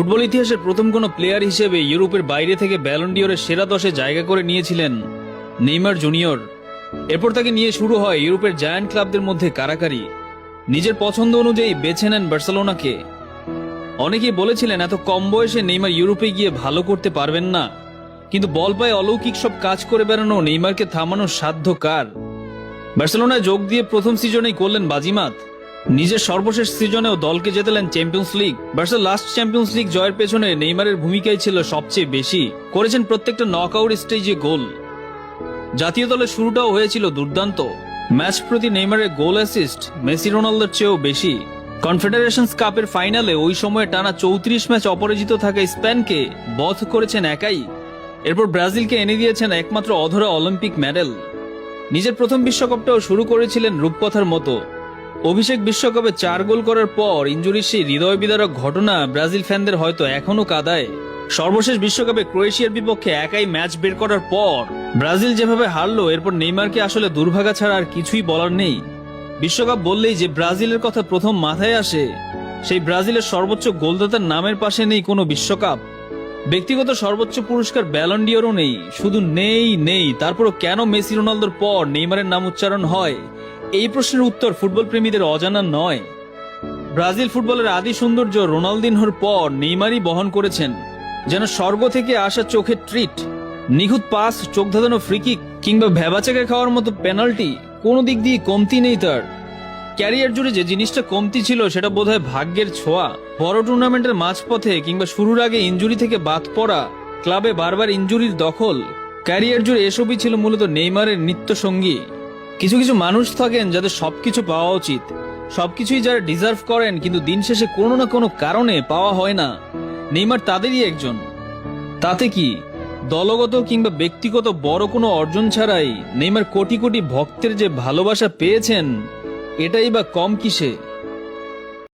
Football ইতিহাসের প্রথম কোনো প্লেয়ার হিসেবে ইউরোপের বাইরে থেকে ব্যালন ডিওরের সেরা 10-এ জায়গা করে নিয়েছিলেন নেইমার জুনিয়র। এরপর তাকে নিয়ে শুরু হয় ইউরোপের জায়ান্ট ক্লাবদের মধ্যে কারাকারি। নিজের পছন্দ অনুযায়ী বেছে নেন বার্সেলোনাকে। অনেকেই বলেছিলেন এত কম বয়সে নেইমার ইউরোপে গিয়ে ভালো করতে পারবেন না, কিন্তু বল পায়ে অলৌকিক সব কাজ করে বেড়ানো নেইমারকে থামানোর সাধ্য কার? বার্সেলোনায় যোগ দিয়ে প্রথম সিজনেই করলেন বাজিমাত। নিজের সর্বশেষ সিজনেও দলকে জেতালেন চ্যাম্পিয়ন্স লিগ। বার্সার লাস্ট চ্যাম্পিয়ন্স লিগ জয়ের পেছনে নেইমারের ভূমিকাই ছিল সবচেয়ে বেশি। করেছেন প্রত্যেকটা নকআউট স্টেজে গোল। জাতীয় দলের শুরুটাও হয়েছিল দুর্দান্ত। ম্যাচ প্রতি নেইমারের গোল অ্যাসিস্ট মেসি রোনালদোর চেয়েও বেশি। কনফেডারেশনস কাপের ফাইনালে ওই সময়ে টানা 34 ম্যাচ অপরাজিত থাকা স্পেনকে বধ করেছেন একাই। এরপর ব্রাজিলকে এনে দিয়েছেন একমাত্র অধরা অলিম্পিক মেডেল। নিজের প্রথম বিশ্বকাপটাও শুরু করেছিলেন রূপকথার মতো। অভিষেক বিশ্বকাপে 4 গোল করার পর ইনজুরির সেই হৃদয় বিদারক ঘটনা ব্রাজিল ফ্যানদের হয়তো এখনো কাঁদায়। সর্বশেষ বিশ্বকাপে ক্রোয়েশিয়ার বিপক্ষে একাই ম্যাচ বের করার পর ব্রাজিল যেভাবে হারলো, এরপর নেইমারকে আসলে দুর্ভাগা ছাড়া আর কিছুই বলার নেই। বিশ্বকাপ বললেই যে ব্রাজিলের কথা প্রথম মাথায় আসে, সেই ব্রাজিলের সর্বোচ্চ গোলদাতার নামের পাশে নেই কোনো বিশ্বকাপ। ব্যক্তিগত সর্বোচ্চ পুরস্কার ব্যালন ডিওরও নেই। শুধু নেই। তারপরও কেন মেসি রোনালদোর পর নেইমারের নাম উচ্চারণ হয়, এই প্রশ্নের উত্তর ফুটবল প্রেমীদের অজানা নয়। ব্রাজিল ফুটবলের আদি সৌন্দর্য রোনালদিনহোর পর নেইমারই বহন করেছেন। যেন স্বর্গ থেকে আসা চোখের ট্রিট। নিখুঁত পাস, চোখ ধাঁধানো ফ্রিকিক কিংবা ভ্যাবাচাকা খাওয়ার মতো পেনাল্টি, কোনো দিক দিয়ে কমতি নেই তার। ক্যারিয়ার জুড়ে যে জিনিসটা কমতি ছিল সেটা বোধহয় ভাগ্যের ছোঁয়া। বড় টুর্নামেন্টের মাঝপথে কিংবা শুরুর আগে ইনজুরি থেকে বাদ পড়া, ক্লাবে বারবার ইনজুরির দখল, ক্যারিয়ার জুড়ে এসবই ছিল মূলত নেইমারের নিত্য সঙ্গী। কিছু কিছু মানুষ থাকেন যাদের সবকিছু পাওয়া উচিত, সবকিছুই যারা ডিজার্ভ করেন, কিন্তু দিন শেষে কোনো না কোনো কারণে পাওয়া হয় না। নেইমার তাদেরই একজন। তাতে কি, দলগত কিংবা ব্যক্তিগত বড় কোনো অর্জন ছাড়াই নেইমার কোটি কোটি ভক্তের যে ভালোবাসা পেয়েছেন, এটাই বা কম কিসে?